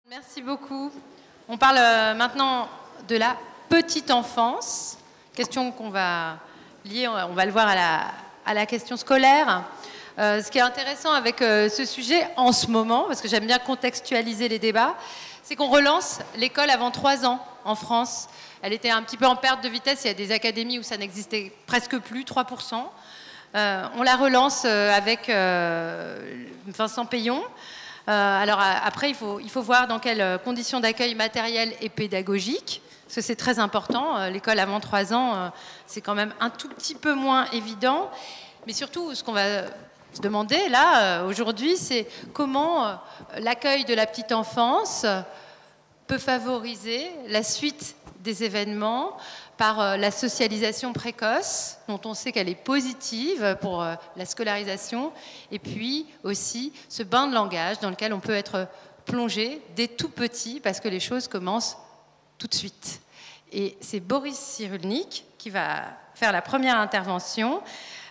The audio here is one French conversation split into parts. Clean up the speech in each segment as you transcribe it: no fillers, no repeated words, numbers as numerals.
Merci beaucoup. On parle maintenant de la petite enfance. Question qu'on va lier, on va le voir à la question scolaire. Ce qui est intéressant avec ce sujet en ce moment, parce que j'aime bien contextualiser les débats, c'est qu'on relance l'école avant 3 ans en France. Elle était un petit peu en perte de vitesse. Il y a des académies où ça n'existait presque plus, 3%. On la relance avec Vincent Payon. Alors après, il faut voir dans quelles conditions d'accueil matériel et pédagogique, parce que c'est très important. L'école avant 3 ans, c'est quand même un tout petit peu moins évident. Mais surtout, ce qu'on va se demander là, aujourd'hui, c'est comment l'accueil de la petite enfance peut favoriser la suite des événements par la socialisation précoce, dont on sait qu'elle est positive pour la scolarisation, et puis aussi ce bain de langage dans lequel on peut être plongé dès tout petit, parce que les choses commencent tout de suite. Et c'est Boris Cyrulnik qui va faire la première intervention.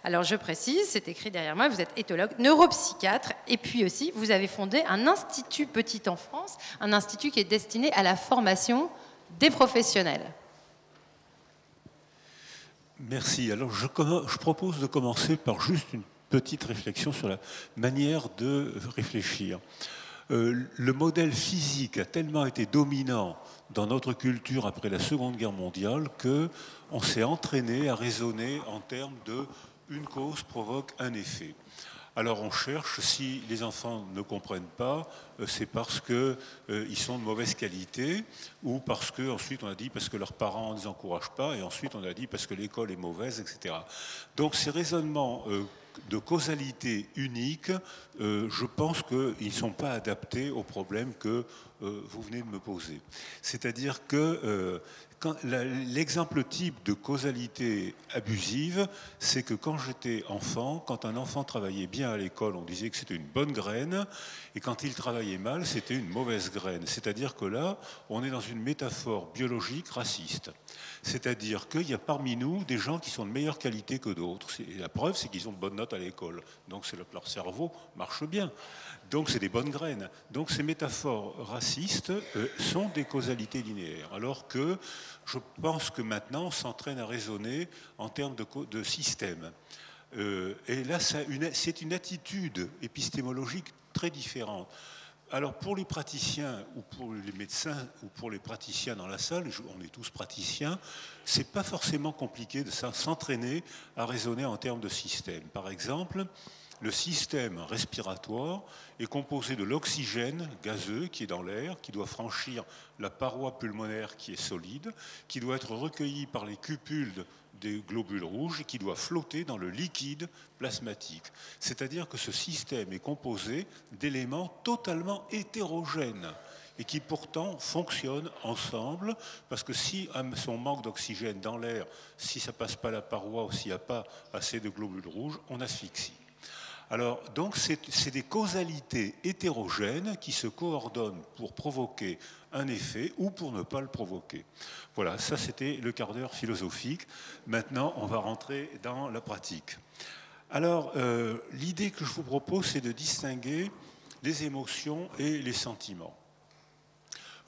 Alors je précise, c'est écrit derrière moi, vous êtes éthologue, neuropsychiatre, et puis aussi vous avez fondé un institut Petite Enfance, un institut qui est destiné à la formation des professionnels. Merci. Alors je propose de commencer par juste une petite réflexion sur la manière de réfléchir. Le modèle physique a tellement été dominant dans notre culture après la Seconde Guerre mondiale qu'on s'est entraîné à raisonner en termes de une cause provoque un effet. Alors on cherche, si les enfants ne comprennent pas, c'est parce qu'ils sont de mauvaise qualité, ou parce que, ensuite on a dit parce que leurs parents ne les encouragent pas, et ensuite on a dit parce que l'école est mauvaise, etc. Donc ces raisonnements de causalité unique, je pense qu'ils ne sont pas adaptés au problème que vous venez de me poser. C'est-à-dire que l'exemple type de causalité abusive, c'est que quand j'étais enfant, quand un enfant travaillait bien à l'école, on disait que c'était une bonne graine, et quand il travaillait mal, c'était une mauvaise graine. C'est-à-dire que là, on est dans une métaphore biologique raciste. C'est-à-dire qu'il y a parmi nous des gens qui sont de meilleure qualité que d'autres. Et la preuve, c'est qu'ils ont de bonnes notes à l'école. Donc leur cerveau marche bien. Donc c'est des bonnes graines. Donc ces métaphores racistes sont des causalités linéaires. Alors que je pense que maintenant on s'entraîne à raisonner en termes de système. Et là, c'est une attitude épistémologique très différente. Alors pour les praticiens ou pour les médecins ou pour les praticiens dans la salle, on est tous praticiens, c'est pas forcément compliqué de s'entraîner à raisonner en termes de système. Par exemple, le système respiratoire est composé de l'oxygène gazeux qui est dans l'air, qui doit franchir la paroi pulmonaire qui est solide, qui doit être recueilli par les cupules des globules rouges et qui doit flotter dans le liquide plasmatique. C'est-à-dire que ce système est composé d'éléments totalement hétérogènes et qui pourtant fonctionnent ensemble, parce que si on manque d'oxygène dans l'air, si ça ne passe pas la paroi ou s'il n'y a pas assez de globules rouges, on asphyxie. Alors, donc, c'est des causalités hétérogènes qui se coordonnent pour provoquer un effet ou pour ne pas le provoquer. Voilà, ça c'était le quart d'heure philosophique. Maintenant, on va rentrer dans la pratique. Alors, l'idée que je vous propose, c'est de distinguer les émotions et les sentiments.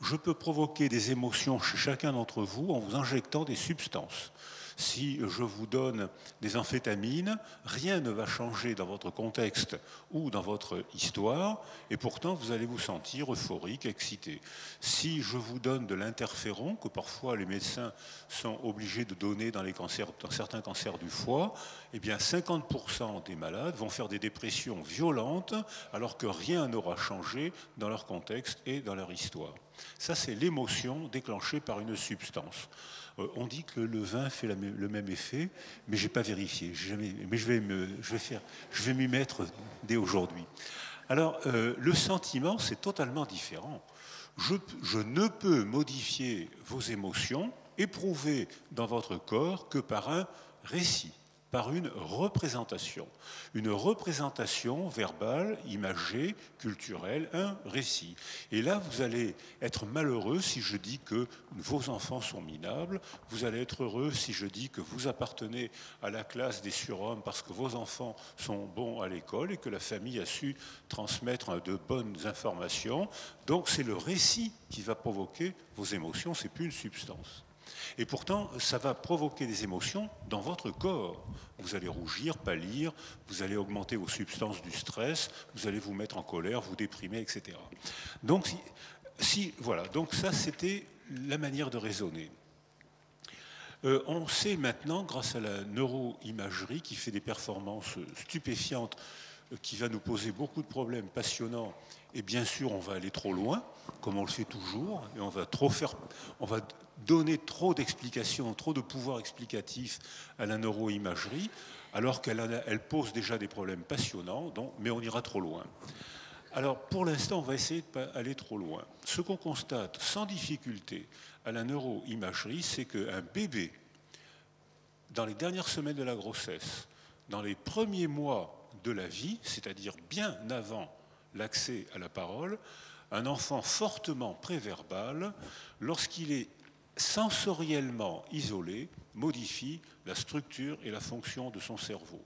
Je peux provoquer des émotions chez chacun d'entre vous en vous injectant des substances. Si je vous donne des amphétamines, rien ne va changer dans votre contexte ou dans votre histoire, et pourtant vous allez vous sentir euphorique, excité. Si je vous donne de l'interféron, que parfois les médecins sont obligés de donner dans certains cancers du foie, eh bien 50% des malades vont faire des dépressions violentes alors que rien n'aura changé dans leur contexte et dans leur histoire. Ça, c'est l'émotion déclenchée par une substance. On dit que le vin fait le même effet, mais je n'ai pas vérifié. Mais je vais m'y mettre dès aujourd'hui. Alors, le sentiment, c'est totalement différent. Je ne peux modifier vos émotions, éprouver dans votre corps, que par un récit. par une représentation verbale, imagée, culturelle, un récit. Et là, vous allez être malheureux si je dis que vos enfants sont minables, vous allez être heureux si je dis que vous appartenez à la classe des surhommes parce que vos enfants sont bons à l'école et que la famille a su transmettre de bonnes informations. Donc c'est le récit qui va provoquer vos émotions, c'est plus une substance. Et pourtant, ça va provoquer des émotions dans votre corps. Vous allez rougir, pâlir, vous allez augmenter vos substances du stress, vous allez vous mettre en colère, vous déprimer, etc. Donc, voilà. Donc ça, c'était la manière de raisonner. On sait maintenant, grâce à la neuroimagerie, qui fait des performances stupéfiantes, qui va nous poser beaucoup de problèmes passionnants, et bien sûr, on va aller trop loin, comme on le fait toujours, et on va donner trop d'explications, trop de pouvoir explicatif à la neuroimagerie, alors qu'elle pose déjà des problèmes passionnants, mais on ira trop loin. Alors, pour l'instant, on va essayer de ne pas aller trop loin. Ce qu'on constate sans difficulté à la neuroimagerie, c'est qu'un bébé, dans les dernières semaines de la grossesse, dans les premiers mois de la vie, c'est-à-dire bien avant l'accès à la parole, un enfant fortement préverbal, lorsqu'il est sensoriellement isolé, modifie la structure et la fonction de son cerveau.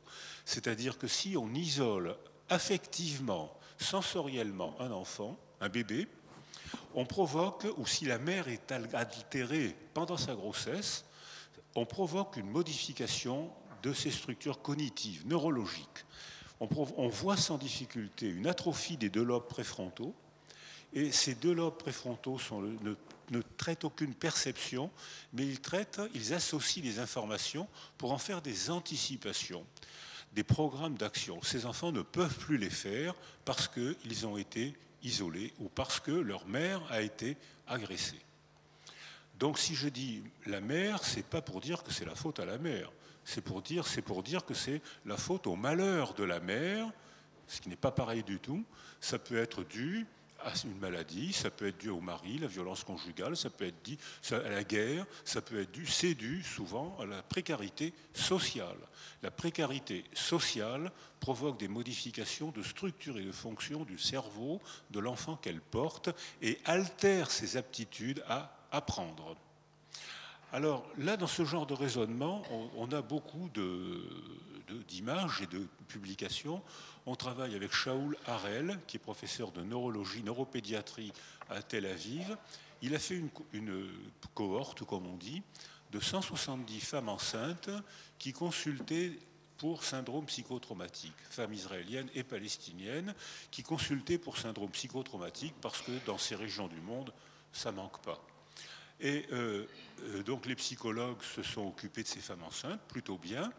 C'est-à-dire que si on isole affectivement, sensoriellement un enfant, un bébé, on provoque, ou si la mère est altérée pendant sa grossesse, on provoque une modification de ses structures cognitives, neurologiques. On voit sans difficulté une atrophie des deux lobes préfrontaux, et ces deux lobes préfrontaux ne traitent aucune perception, mais ils associent les informations pour en faire des anticipations, des programmes d'action. Ces enfants ne peuvent plus les faire parce qu'ils ont été isolés ou parce que leur mère a été agressée. Donc si je dis la mère, c'est pas pour dire que c'est la faute à la mère, c'est pour dire que c'est la faute au malheur de la mère, ce qui n'est pas pareil du tout. Ça peut être dû à une maladie, ça peut être dû au mari, la violence conjugale, ça peut être dû à la guerre, c'est dû souvent à la précarité sociale. La précarité sociale provoque des modifications de structure et de fonction du cerveau de l'enfant qu'elle porte et altère ses aptitudes à apprendre. Alors là, dans ce genre de raisonnement, on a beaucoup d'images et de publications. On travaille avec Shaul Harel, qui est professeur de neurologie, neuropédiatrie à Tel Aviv. Il a fait une cohorte, comme on dit, de 170 femmes enceintes qui consultaient pour syndrome psychotraumatique, femmes israéliennes et palestiniennes, qui consultaient pour syndrome psychotraumatique parce que dans ces régions du monde, ça ne manque pas. Et donc les psychologues se sont occupés de ces femmes enceintes, plutôt bien.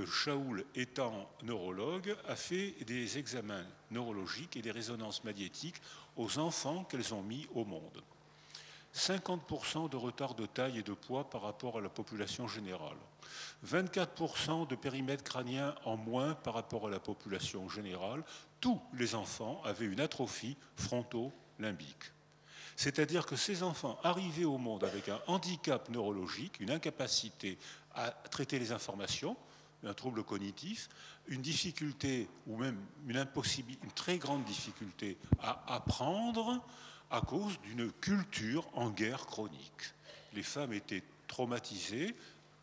Shaul, étant neurologue, a fait des examens neurologiques et des résonances magnétiques aux enfants qu'elles ont mis au monde. 50% de retard de taille et de poids par rapport à la population générale. 24% de périmètre crânien en moins par rapport à la population générale. Tous les enfants avaient une atrophie fronto-limbique. C'est-à-dire que ces enfants arrivaient au monde avec un handicap neurologique, une incapacité à traiter les informations, un trouble cognitif, une difficulté ou même une très grande difficulté à apprendre à cause d'une culture en guerre chronique. Les femmes étaient traumatisées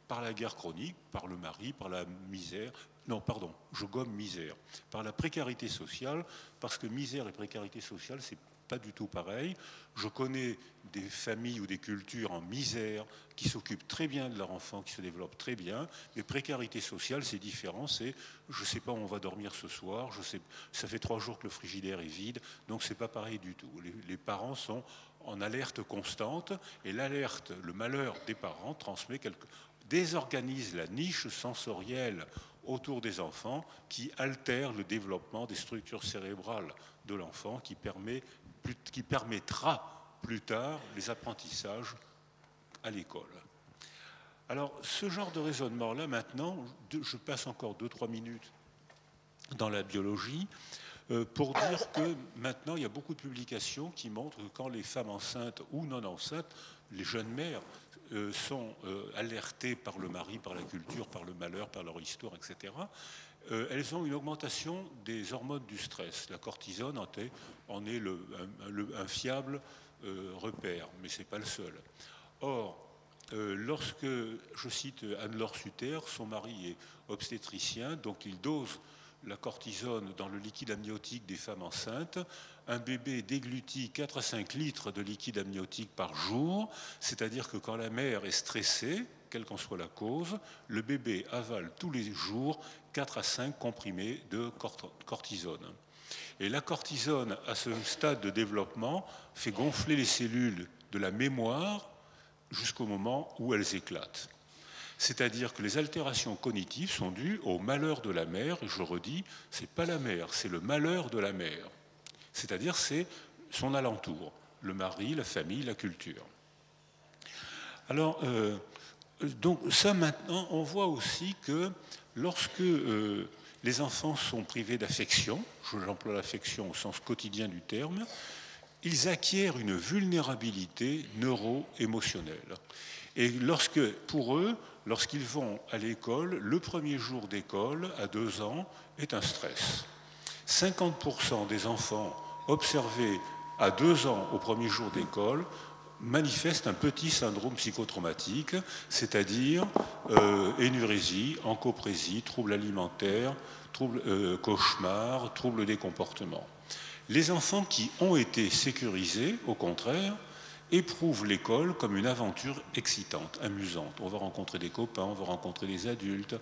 par la guerre chronique, par le mari, par la misère. Non, pardon, je gomme misère. Par la précarité sociale, parce que misère et précarité sociale, c'est pas du tout pareil. Je connais des familles ou des cultures en misère qui s'occupent très bien de leurs enfants, qui se développent très bien, mais précarité sociale, c'est différent. C'est je ne sais pas où on va dormir ce soir, ça fait 3 jours que le frigidaire est vide, donc c'est pas pareil du tout. Les parents sont en alerte constante, et l'alerte, le malheur des parents désorganise la niche sensorielle autour des enfants qui altère le développement des structures cérébrales de l'enfant qui permettra plus tard les apprentissages à l'école. Alors, ce genre de raisonnement-là, maintenant, je passe encore 2-3 minutes dans la biologie, pour dire que maintenant, il y a beaucoup de publications qui montrent que quand les femmes enceintes ou non enceintes, les jeunes mères, sont alertées par le mari, par la culture, par le malheur, par leur histoire, etc., elles ont une augmentation des hormones du stress. La cortisone en est un fiable repère, mais ce n'est pas le seul. Or, lorsque, je cite Anne-Laure Suter, son mari est obstétricien, donc il dose la cortisone dans le liquide amniotique des femmes enceintes. Un bébé déglutit 4 à 5 litres de liquide amniotique par jour, c'est-à-dire que quand la mère est stressée, quelle qu'en soit la cause, le bébé avale tous les jours 4 à 5 comprimés de cortisone. Et la cortisone, à ce stade de développement, fait gonfler les cellules de la mémoire jusqu'au moment où elles éclatent. C'est-à-dire que les altérations cognitives sont dues au malheur de la mère, et je redis, ce n'est pas la mère, c'est le malheur de la mère. C'est-à-dire c'est son alentour, le mari, la famille, la culture. Alors, donc ça maintenant, on voit aussi que lorsque les enfants sont privés d'affection, j'emploie l'affection au sens quotidien du terme, ils acquièrent une vulnérabilité neuro-émotionnelle. Et pour eux, lorsqu'ils vont à l'école, le premier jour d'école, à 2 ans, est un stress. 50% des enfants observés à 2 ans au premier jour d'école manifestent un petit syndrome psychotraumatique, c'est-à-dire énurésie, encoprésie, troubles alimentaires, cauchemars, troubles des comportements. Les enfants qui ont été sécurisés, au contraire, éprouvent l'école comme une aventure excitante, amusante. On va rencontrer des copains, on va rencontrer des adultes.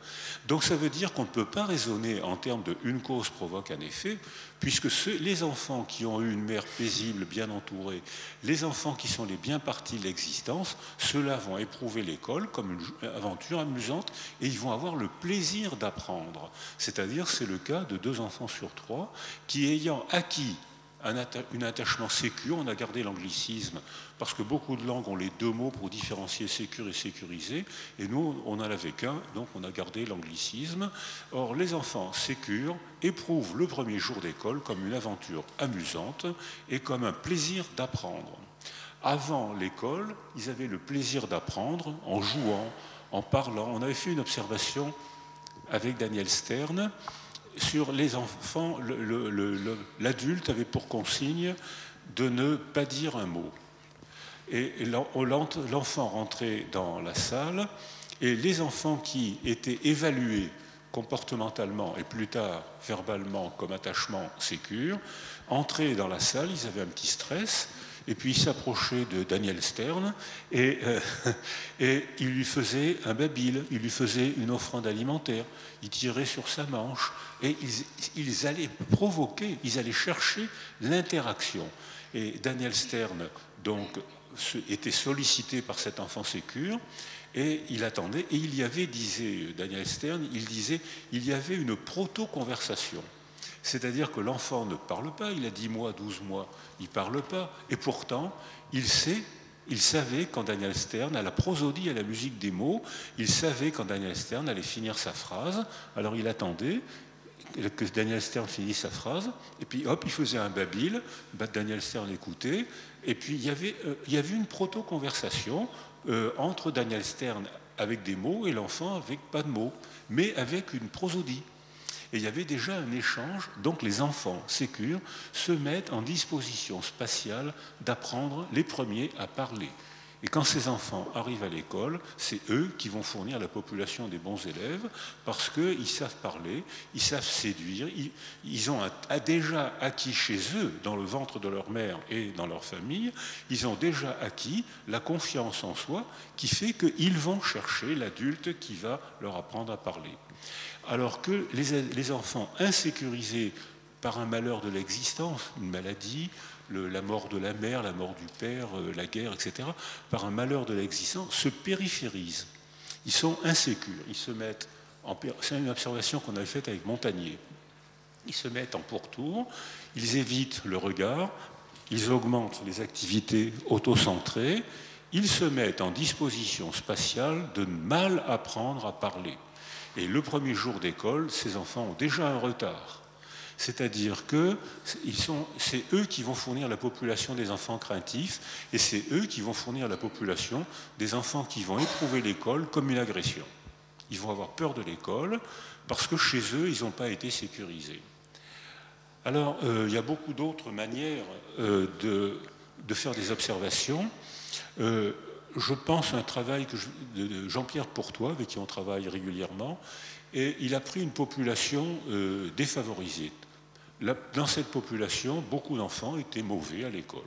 Donc ça veut dire qu'on ne peut pas raisonner en termes de une cause provoque un effet, puisque les enfants qui ont eu une mère paisible, bien entourée, les enfants qui sont les bien partis de l'existence, ceux-là vont éprouver l'école comme une aventure amusante et ils vont avoir le plaisir d'apprendre. C'est-à-dire, c'est le cas de 2 enfants sur 3 qui, ayant acquis un attachement sécure, on a gardé l'anglicisme parce que beaucoup de langues ont les 2 mots pour différencier sécure et sécurisé, et nous on n'en avait qu'un, donc on a gardé l'anglicisme. Or les enfants sécures éprouvent le premier jour d'école comme une aventure amusante et comme un plaisir d'apprendre. Avant l'école, ils avaient le plaisir d'apprendre en jouant, en parlant. On avait fait une observation avec Daniel Stern sur les enfants. L'adulte avait pour consigne de ne pas dire un mot. Et l'enfant rentrait dans la salle et les enfants qui étaient évalués comportementalement et plus tard verbalement comme attachement sécure entraient dans la salle, ils avaient un petit stress. Et puis il s'approchait de Daniel Stern et il lui faisait un babil, il lui faisait une offrande alimentaire, il tirait sur sa manche et ils allaient provoquer, ils allaient chercher l'interaction. Et Daniel Stern donc était sollicité par cet enfant sécure et il attendait et il y avait, disait Daniel Stern, il y avait une proto-conversation. C'est-à-dire que l'enfant ne parle pas, il a 10 mois, 12 mois, il ne parle pas. Et pourtant, il savait quand Daniel Stern, à la prosodie, à la musique des mots, il savait quand Daniel Stern allait finir sa phrase. Alors il attendait que Daniel Stern finisse sa phrase, et puis hop, il faisait un babil, Daniel Stern écoutait, et puis il y avait une proto-conversation entre Daniel Stern avec des mots et l'enfant avec pas de mots, mais avec une prosodie. Et il y avait déjà un échange, donc les enfants sécures se mettent en disposition spatiale d'apprendre les premiers à parler. Et quand ces enfants arrivent à l'école, c'est eux qui vont fournir la population des bons élèves parce qu'ils savent parler, ils savent séduire, ils ont déjà acquis chez eux, dans le ventre de leur mère et dans leur famille, ils ont déjà acquis la confiance en soi qui fait qu'ils vont chercher l'adulte qui va leur apprendre à parler. Alors que les enfants insécurisés par un malheur de l'existence, une maladie, la mort de la mère, la mort du père, la guerre, etc., par un malheur de l'existence, se périphérisent. Ils sont insécures, ils se mettent c'est une observation qu'on avait faite avec Montagnier. Ils se mettent en pourtour, ils évitent le regard, ils augmentent les activités autocentrées, ils se mettent en disposition spatiale de mal apprendre à parler. Et le premier jour d'école, ces enfants ont déjà un retard. C'est-à-dire que c'est eux qui vont fournir la population des enfants craintifs et c'est eux qui vont fournir la population des enfants qui vont éprouver l'école comme une agression. Ils vont avoir peur de l'école parce que chez eux, ils n'ont pas été sécurisés. Alors, il y a beaucoup d'autres manières de faire des observations. Je pense à un travail de Jean-Pierre Pourtois, avec qui on travaille régulièrement, et il a pris une population défavorisée. Dans cette population, beaucoup d'enfants étaient mauvais à l'école.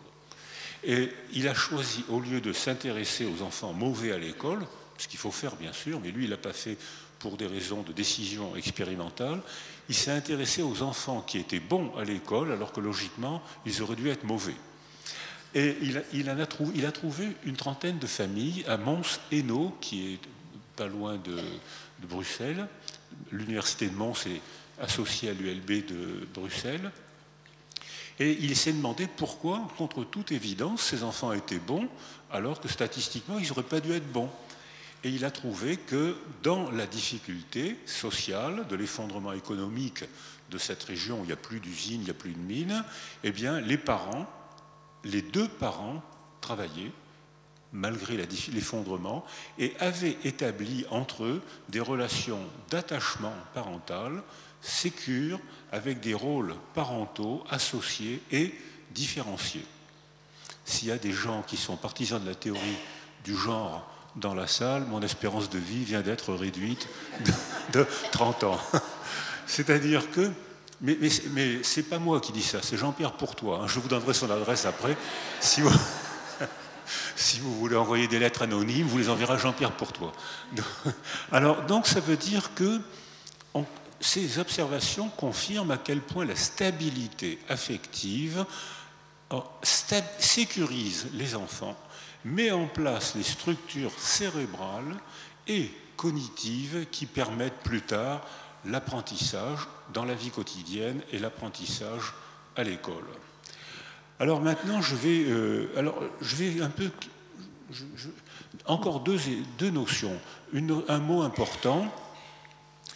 Et il a choisi, au lieu de s'intéresser aux enfants mauvais à l'école, ce qu'il faut faire bien sûr, mais lui il ne l'a pas fait pour des raisons de décision expérimentale, il s'est intéressé aux enfants qui étaient bons à l'école, alors que logiquement, ils auraient dû être mauvais. Et il a trouvé une trentaine de familles à Mons-Hainaut, qui est pas loin de Bruxelles. L'université de Mons est associée à l'ULB de Bruxelles. Et il s'est demandé pourquoi, contre toute évidence, ces enfants étaient bons, alors que statistiquement, ils n'auraient pas dû être bons. Et il a trouvé que dans la difficulté sociale, de l'effondrement économique de cette région où il n'y a plus d'usines, il n'y a plus de mines, eh bien, les deux parents travaillaient malgré l'effondrement et avaient établi entre eux des relations d'attachement parental sécures avec des rôles parentaux associés et différenciés. S'il y a des gens qui sont partisans de la théorie du genre dans la salle, mon espérance de vie vient d'être réduite de 30 ans. C'est-à-dire que mais ce n'est pas moi qui dis ça, c'est Jean-Pierre Pourtois. Hein. Je vous donnerai son adresse après. Si vous voulez envoyer des lettres anonymes, vous les enverrez à Jean-Pierre Pourtois. Alors, donc, ça veut dire que ces observations confirment à quel point la stabilité affective sécurise les enfants, met en place les structures cérébrales et cognitives qui permettent plus tard l'apprentissage dans la vie quotidienne et l'apprentissage à l'école. Alors maintenant, je vais un peu... encore deux notions. Un mot important,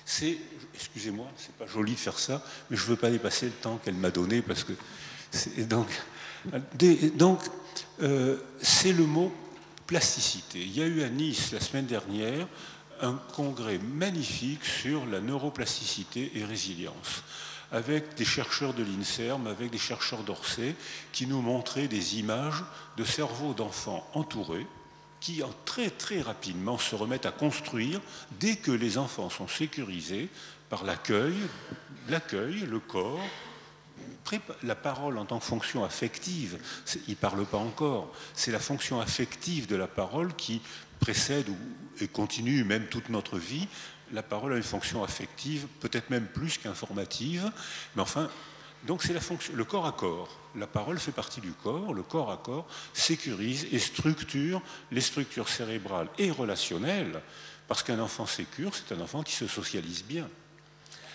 c'est... Excusez-moi, c'est pas joli de faire ça, mais je ne veux pas dépasser le temps qu'elle m'a donné, parce que... Donc, c'est le mot plasticité. Il y a eu à Nice, la semaine dernière, un congrès magnifique sur la neuroplasticité et résilience, avec des chercheurs de l'INSERM, avec des chercheurs d'Orsay, qui nous montraient des images de cerveaux d'enfants entourés, qui très très rapidement se remettent à construire dès que les enfants sont sécurisés par l'accueil, le corps, la parole en tant que fonction affective. Il ne parle pas encore, c'est la fonction affective de la parole qui précède et continue même toute notre vie. La parole a une fonction affective, peut-être même plus qu'informative, mais enfin, donc c'est la fonction, le corps à corps. La parole fait partie du corps, le corps à corps sécurise et structure les structures cérébrales et relationnelles, parce qu'un enfant sécure, c'est un enfant qui se socialise bien.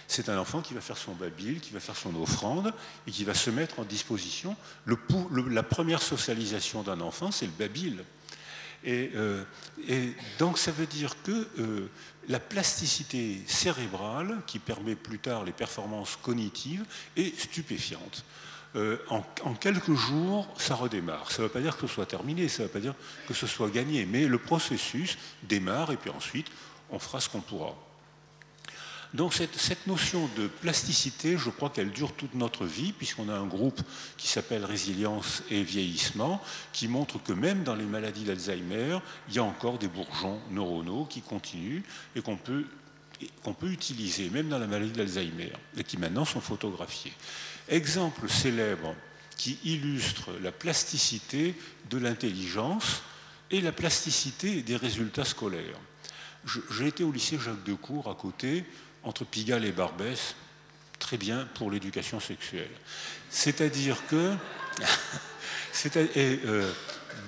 C'est un enfant qui va faire son babil, qui va faire son offrande et qui va se mettre en disposition. La première socialisation d'un enfant, c'est le babil. Et donc ça veut dire que la plasticité cérébrale, qui permet plus tard les performances cognitives, est stupéfiante. En quelques jours, ça redémarre. Ça ne veut pas dire que ce soit terminé, ça ne veut pas dire que ce soit gagné, mais le processus démarre et puis ensuite, on fera ce qu'on pourra. Donc cette notion de plasticité, je crois qu'elle dure toute notre vie, puisqu'on a un groupe qui s'appelle Résilience et Vieillissement, qui montre que même dans les maladies d'Alzheimer, il y a encore des bourgeons neuronaux qui continuent et qu'on peut utiliser, même dans la maladie d'Alzheimer, et qui maintenant sont photographiés. Exemple célèbre qui illustre la plasticité de l'intelligence et la plasticité des résultats scolaires. J'ai été au lycée Jacques Decour, à côté, entre Pigalle et Barbès, très bien pour l'éducation sexuelle. C'est-à-dire que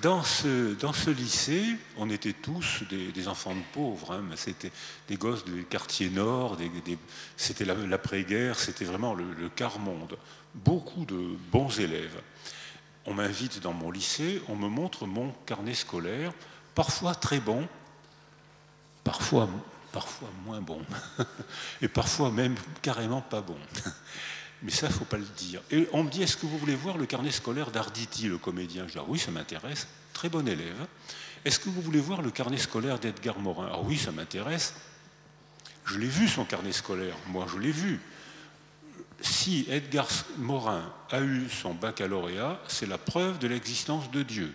dans ce lycée, on était tous des enfants de pauvres, hein, c'était des gosses des quartiers nord, c'était l'après-guerre, c'était vraiment le quart-monde. Beaucoup de bons élèves. On m'invite dans mon lycée, on me montre mon carnet scolaire, parfois très bon, parfois moins bon, et parfois même carrément pas bon. Mais ça, il ne faut pas le dire. Et on me dit, est-ce que vous voulez voir le carnet scolaire d'Arditi, le comédien? Je dis, ah oui, ça m'intéresse, très bon élève. Est-ce que vous voulez voir le carnet scolaire d'Edgar Morin? Ah oui, ça m'intéresse. Je l'ai vu, son carnet scolaire, moi je l'ai vu. Si Edgar Morin a eu son baccalauréat, c'est la preuve de l'existence de Dieu.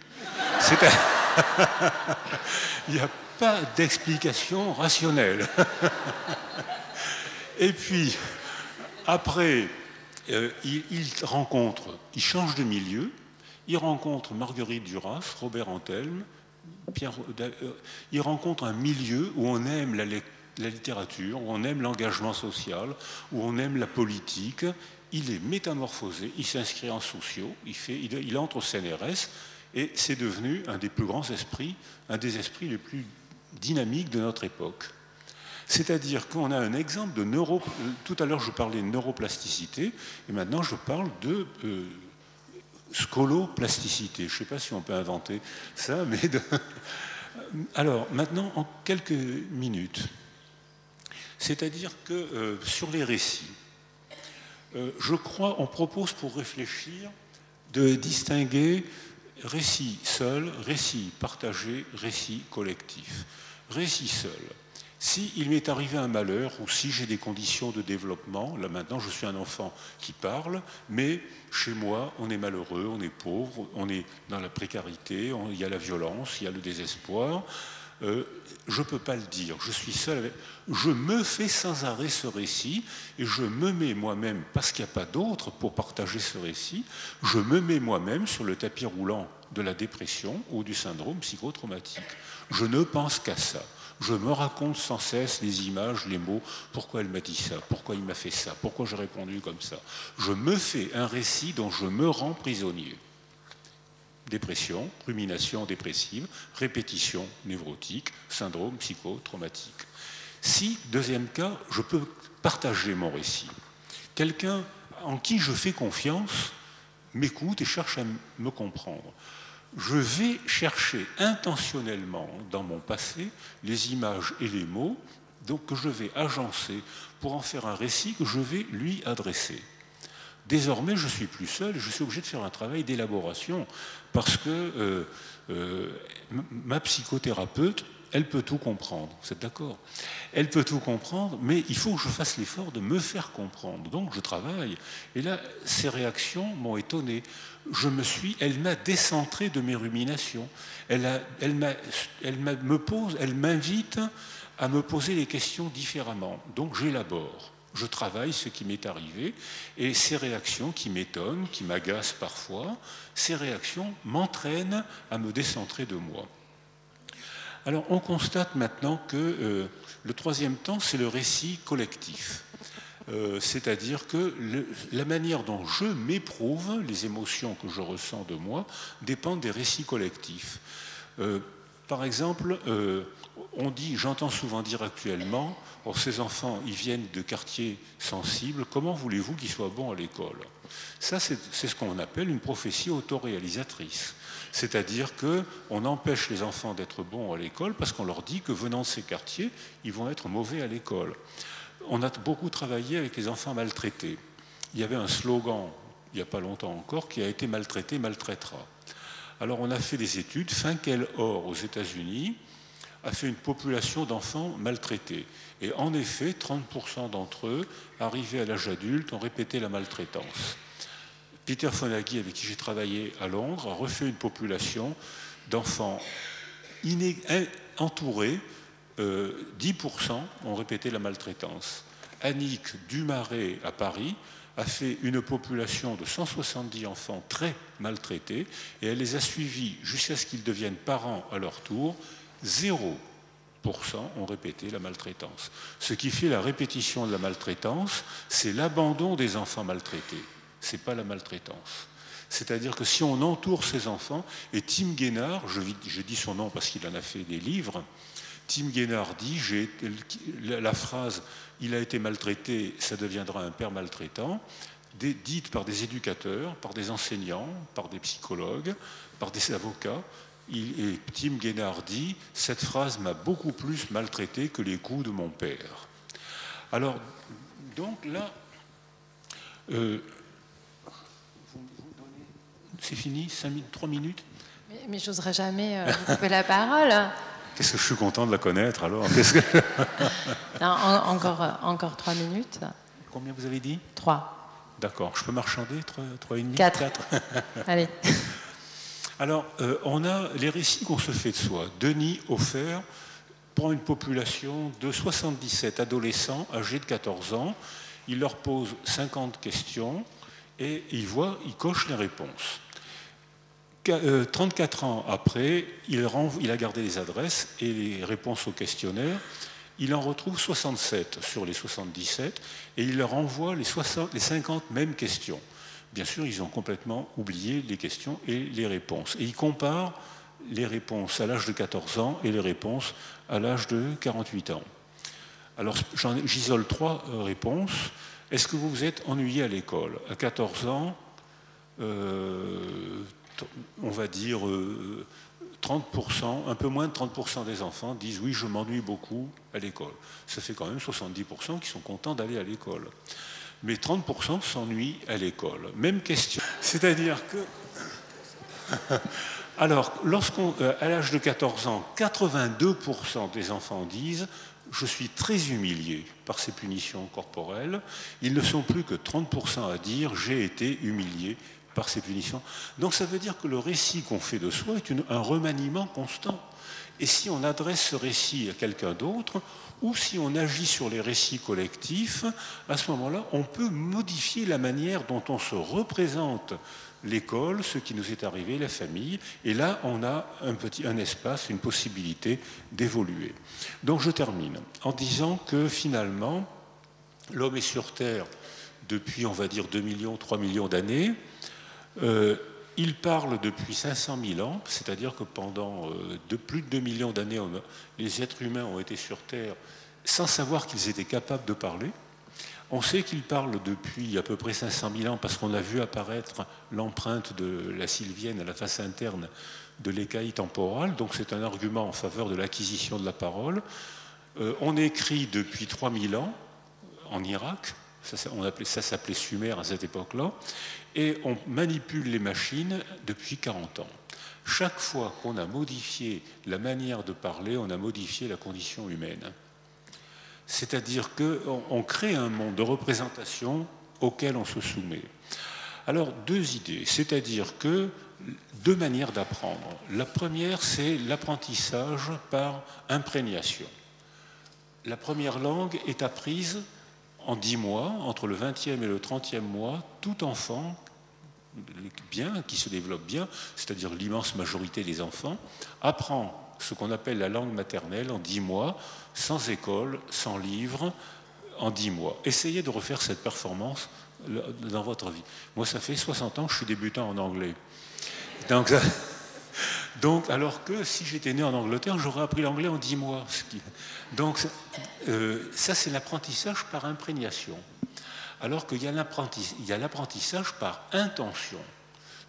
Il n'y a pas d'explication rationnelle. Et puis, après, il change de milieu, il rencontre Marguerite Duras, Robert Antelme, il rencontre un milieu où on aime la littérature, où on aime l'engagement social, où on aime la politique. Il est métamorphosé, il s'inscrit en sociaux, il entre au CNRS, et c'est devenu un des plus grands esprits, un des esprits les plus dynamiques de notre époque. C'est-à-dire qu'on a un exemple de tout à l'heure je parlais de neuroplasticité, et maintenant je parle de scoloplasticité. Je ne sais pas si on peut inventer ça, mais... Alors, maintenant, en quelques minutes, c'est-à-dire que sur les récits, je crois, on propose pour réfléchir de distinguer récit seul, récit partagé, récit collectif. Récit seul. Si il m'est arrivé un malheur ou si j'ai des conditions de développement, là maintenant je suis un enfant qui parle, mais chez moi on est malheureux, on est pauvre, on est dans la précarité, il y a la violence, il y a le désespoir, je ne peux pas le dire, je suis seul, je me fais sans arrêt ce récit et je me mets moi-même, parce qu'il n'y a pas d'autre pour partager ce récit, je me mets moi-même sur le tapis roulant de la dépression ou du syndrome psychotraumatique. Je ne pense qu'à ça. Je me raconte sans cesse les images, les mots, pourquoi elle m'a dit ça, pourquoi il m'a fait ça, pourquoi j'ai répondu comme ça. Je me fais un récit dont je me rends prisonnier. Dépression, rumination dépressive, répétition névrotique, syndrome psychotraumatique. Si, deuxième cas, je peux partager mon récit. Quelqu'un en qui je fais confiance m'écoute et cherche à me comprendre. Je vais chercher intentionnellement dans mon passé les images et les mots donc, que je vais agencer pour en faire un récit que je vais lui adresser. Désormais, je ne suis plus seul, je suis obligé de faire un travail d'élaboration parce que ma psychothérapeute, elle peut tout comprendre, vous êtes d'accord? Elle peut tout comprendre, mais il faut que je fasse l'effort de me faire comprendre. Donc je travaille. Et là, ces réactions m'ont étonné. Elle m'a décentré de mes ruminations. Elle m'invite à me poser les questions différemment. Donc j'élabore. Je travaille ce qui m'est arrivé. Et ces réactions qui m'étonnent, qui m'agacent parfois, ces réactions m'entraînent à me décentrer de moi. Alors, on constate maintenant que le troisième temps, c'est le récit collectif. C'est-à-dire que la manière dont je m'éprouve, les émotions que je ressens de moi, dépendent des récits collectifs. Par exemple, on dit, j'entends souvent dire actuellement, oh, ces enfants, ils viennent de quartiers sensibles, comment voulez-vous qu'ils soient bons à l'école? Ça, c'est ce qu'on appelle une prophétie autoréalisatrice. C'est-à-dire qu'on empêche les enfants d'être bons à l'école parce qu'on leur dit que venant de ces quartiers, ils vont être mauvais à l'école. On a beaucoup travaillé avec les enfants maltraités. Il y avait un slogan, il n'y a pas longtemps encore, qui a été maltraité, maltraitera. Alors on a fait des études, Finkel Orr aux États-Unis a fait une population d'enfants maltraités. Et en effet, 30% d'entre eux, arrivés à l'âge adulte, ont répété la maltraitance. Peter Fonagy, avec qui j'ai travaillé à Londres, a refait une population d'enfants entourés, 10% ont répété la maltraitance. Annick Dumaret à Paris a fait une population de 170 enfants très maltraités et elle les a suivis jusqu'à ce qu'ils deviennent parents à leur tour. 0% ont répété la maltraitance. Ce qui fait la répétition de la maltraitance, c'est l'abandon des enfants maltraités. Ce n'est pas la maltraitance. C'est-à-dire que si on entoure ces enfants, et Tim Guénard, je dis son nom parce qu'il en a fait des livres, Tim Guénard dit, la phrase « il a été maltraité, ça deviendra un père maltraitant », dite par des éducateurs, par des enseignants, par des psychologues, par des avocats, et Tim Guénard dit « cette phrase m'a beaucoup plus maltraité que les coups de mon père ». Alors, donc là, C'est fini, 5 minutes, 3 minutes? Mais j'oserais jamais vous couper la parole. Qu'est-ce que je suis content de la connaître alors? Non, encore 3 minutes. Combien vous avez dit? 3. D'accord, je peux marchander 3 et demi? 4. Allez. Alors, on a les récits qu'on se fait de soi. Denis Offert prend une population de 77 adolescents âgés de 14 ans. Il leur pose 50 questions et il coche les réponses. 34 ans après, il a gardé les adresses et les réponses au questionnaire. Il en retrouve 67 sur les 77 et il leur envoie les 50 mêmes questions. Bien sûr, ils ont complètement oublié les questions et les réponses. Et il compare les réponses à l'âge de 14 ans et les réponses à l'âge de 48 ans. Alors, j'isole 3 réponses. Est-ce que vous vous êtes ennuyé à l'école? À 14 ans, on va dire 30%, un peu moins de 30% des enfants disent oui, je m'ennuie beaucoup à l'école. Ça fait quand même 70% qui sont contents d'aller à l'école. Mais 30% s'ennuient à l'école. Même question. C'est-à-dire que... Alors, à l'âge de 14 ans, 82% des enfants disent « je suis très humilié par ces punitions corporelles ». Ils ne sont plus que 30% à dire « j'ai été humilié par ces punitions ». Donc ça veut dire que le récit qu'on fait de soi est un remaniement constant. Et si on adresse ce récit à quelqu'un d'autre, ou si on agit sur les récits collectifs, à ce moment-là, on peut modifier la manière dont on se représente l'école, ce qui nous est arrivé, la famille, et là, on a un espace, une possibilité d'évoluer. Donc je termine en disant que finalement, l'homme est sur Terre depuis, on va dire, 2 millions, 3 millions d'années. Il parle depuis 500 000 ans, c'est-à-dire que pendant plus de 2 millions d'années, les êtres humains ont été sur Terre sans savoir qu'ils étaient capables de parler. On sait qu'il parle depuis à peu près 500 000 ans parce qu'on a vu apparaître l'empreinte de la sylvienne à la face interne de l'écaille temporale, donc c'est un argument en faveur de l'acquisition de la parole. On écrit depuis 3000 ans en Irak, ça s'appelait Sumer à cette époque-là, et on manipule les machines depuis 40 ans. Chaque fois qu'on a modifié la manière de parler, on a modifié la condition humaine. C'est-à-dire qu'on crée un monde de représentation auquel on se soumet. Alors, 2 idées, c'est-à-dire que 2 manières d'apprendre. La première, c'est l'apprentissage par imprégnation. La première langue est apprise en 10 mois, entre le 20e et le 30e mois, tout enfant bien, qui se développe bien, c'est-à-dire l'immense majorité des enfants, apprend ce qu'on appelle la langue maternelle en 10 mois, sans école, sans livre, en 10 mois. Essayez de refaire cette performance dans votre vie. Moi, ça fait 60 ans que je suis débutant en anglais. Donc, alors que si j'étais né en Angleterre, j'aurais appris l'anglais en 10 mois. Donc, ça, c'est l'apprentissage par imprégnation. Alors qu'il y a l'apprentissage par intention.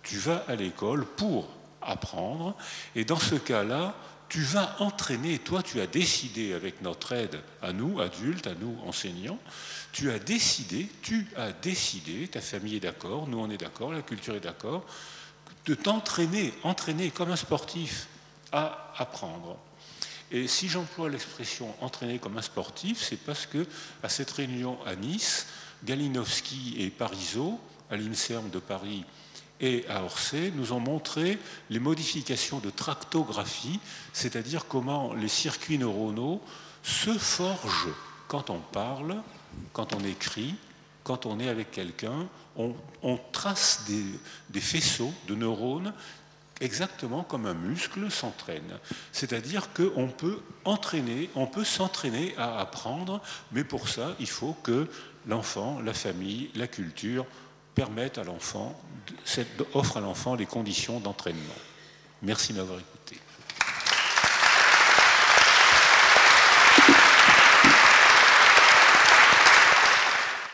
Tu vas à l'école pour apprendre, et dans ce cas-là, tu vas entraîner, toi tu as décidé avec notre aide, à nous adultes, à nous enseignants, tu as décidé, ta famille est d'accord, nous on est d'accord, la culture est d'accord, de t'entraîner, comme un sportif à apprendre. Et si j'emploie l'expression entraîner comme un sportif, c'est parce que à cette réunion à Nice, Galinowski et Parisot, à l'INSERM de Paris et à Orsay, nous ont montré les modifications de tractographie, c'est-à-dire comment les circuits neuronaux se forgent quand on parle, quand on écrit, quand on est avec quelqu'un. On trace des faisceaux de neurones exactement comme un muscle s'entraîne. C'est-à-dire qu'on peut s'entraîner à apprendre, mais pour ça, il faut que l'enfant, la famille, la culture permettent à l'enfant, offrent à l'enfant les conditions d'entraînement. Merci de m'avoir écouté.